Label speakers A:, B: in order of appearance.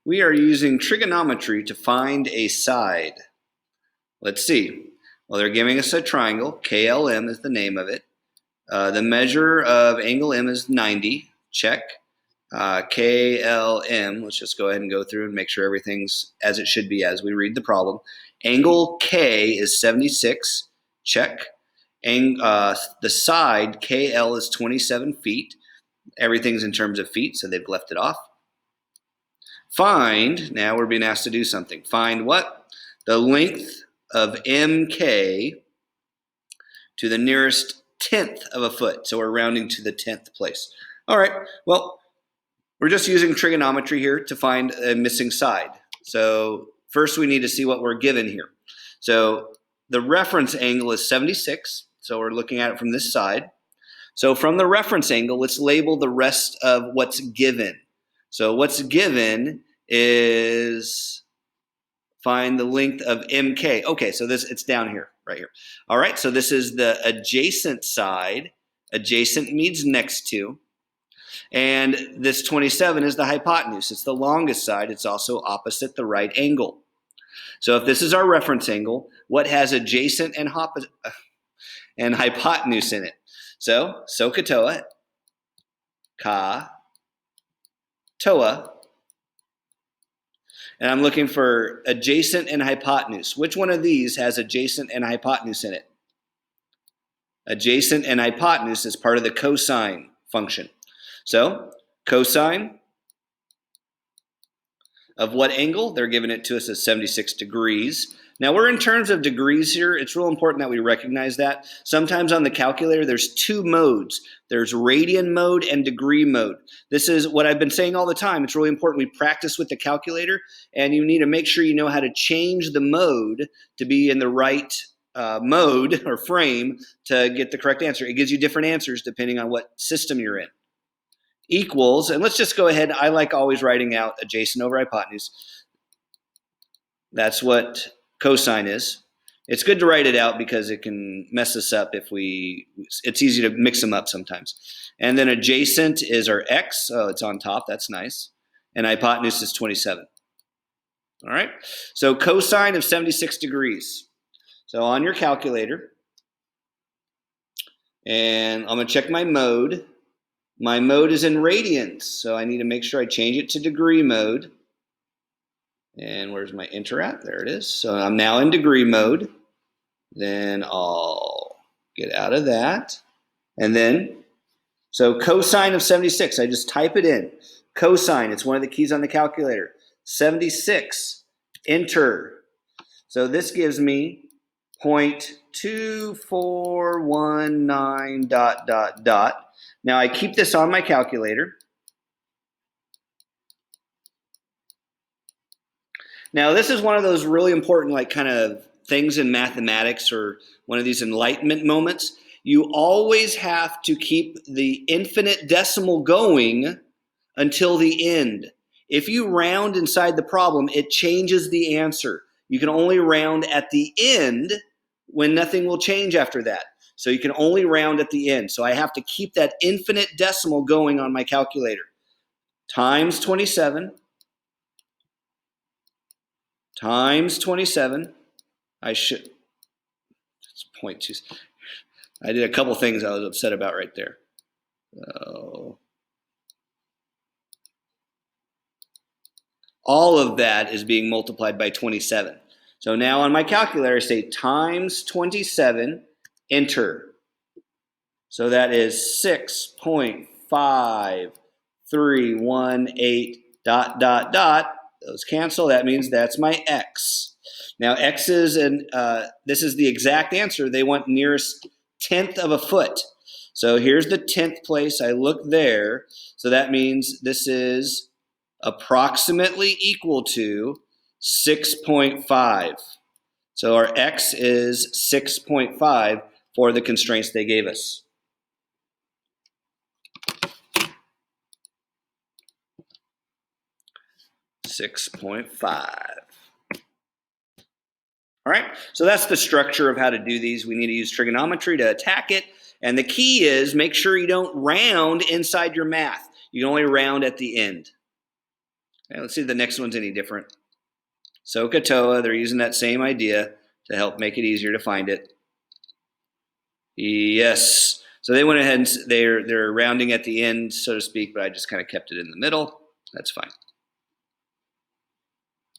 A: We are using trigonometry to find a side. Let's see. Well, they're giving us a triangle. KLM is the name of it. The measure of angle M is 90. Check. KLM, let's just go ahead and go through and make sure everything's as it should be as we read the problem. Angle K is 76. Check. The side, KL, is 27 feet. Everything's in terms of feet, so they've left it off. Find, now we're being asked to do something. Find what? The length of MK to the nearest 10th of a foot. So we're rounding to the 10th place. All right, well, we're just using trigonometry here to find a missing side. So first we need to see what we're given here. So the reference angle is 76. So we're looking at it from this side. So from the reference angle, let's label the rest of what's given. So what's given is find the length of MK. Okay, so it's down here, right here. All right, so this is the adjacent side. Adjacent means next to. And this 27 is the hypotenuse. It's the longest side. It's also opposite the right angle. So if this is our reference angle, what has adjacent and hypotenuse in it? So SOHCAHTOA, ka, toa. And I'm looking for adjacent and hypotenuse. Which one of these has adjacent and hypotenuse in it? Adjacent and hypotenuse is part of the cosine function. So cosine of what angle? They're giving it to us as 76 degrees. Now we're in terms of degrees here. It's real important that we recognize that. Sometimes on the calculator there's two modes. There's radian mode and degree mode. This is what I've been saying all the time. It's really important we practice with the calculator, and you need to make sure you know how to change the mode to be in the right mode or frame to get the correct answer. It gives you different answers depending on what system you're in. Equals, and let's just go ahead. I like always writing out adjacent over hypotenuse. That's what cosine is. It's good to write it out because it can mess us up if it's easy to mix them up sometimes. And then adjacent is our x. Oh, it's on top. That's nice. And hypotenuse is 27. All right. So cosine of 76 degrees. So on your calculator, and I'm going to check my mode. My mode is in radians, so I need to make sure I change it to degree mode. And where's my enter at? There it is. So I'm now in degree mode. Then I'll get out of that. And then, so cosine of 76, I just type it in. Cosine, it's one of the keys on the calculator. 76, enter. So this gives me 0.2419 ... Now I keep this on my calculator. Now this is one of those really important kind of things in mathematics, or one of these enlightenment moments. You always have to keep the infinite decimal going until the end. If you round inside the problem, it changes the answer. You can only round at the end when nothing will change after that. So you can only round at the end. So I have to keep that infinite decimal going on my calculator. Times 27. Times 27. It's 0.2. I did a couple things I was upset about right there. All of that is being multiplied by 27. So now on my calculator, I say times 27. Enter. So that is 6.5318 ... Those cancel. That means that's my x. Now x is, this is the exact answer. They want nearest 10th of a foot. So here's the 10th place. I look there. So that means this is approximately equal to 6.5. So our x is 6.5 for the constraints they gave us. $6.5. All right, so that's the structure of how to do these. We need to use trigonometry to attack it. And the key is make sure you don't round inside your math. You can only round at the end. Okay, let's see if the next one's any different. SOHCAHTOA, they're using that same idea to help make it easier to find it. Yes. So they went ahead and they're rounding at the end, so to speak, but I just kind of kept it in the middle. That's fine.